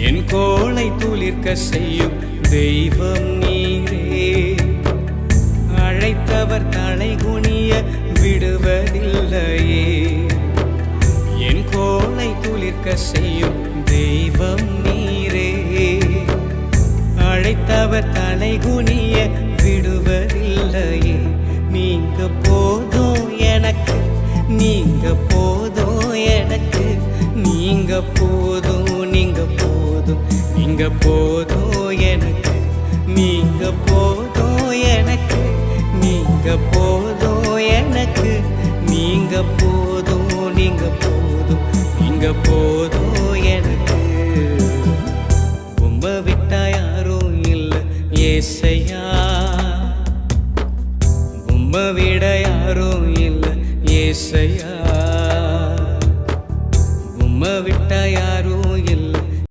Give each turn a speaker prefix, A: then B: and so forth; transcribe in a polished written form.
A: என் கோளை துளிர்க்க செய்யும் தெய்வம் நீரே. அழைத்தவர் தலை குனிய விடுவதில்லையே. என் கோளை துளிர்க்க செய்யும் தெய்வம் நீரே. அழைத்தவர் தலை குனிய விடுவதில்லையே. நீங்க போதும் எனக்கு, நீங்க போதும் எனக்கு, நீங்க போதும், நீங்க போதும், நீங்க போதும் எனக்கு, நீங்க போதும் எனக்கு, நீங்க போதும் எனக்கு, நீங்க போதும், நீங்க போதும், நீங்க போதும் எனக்கு.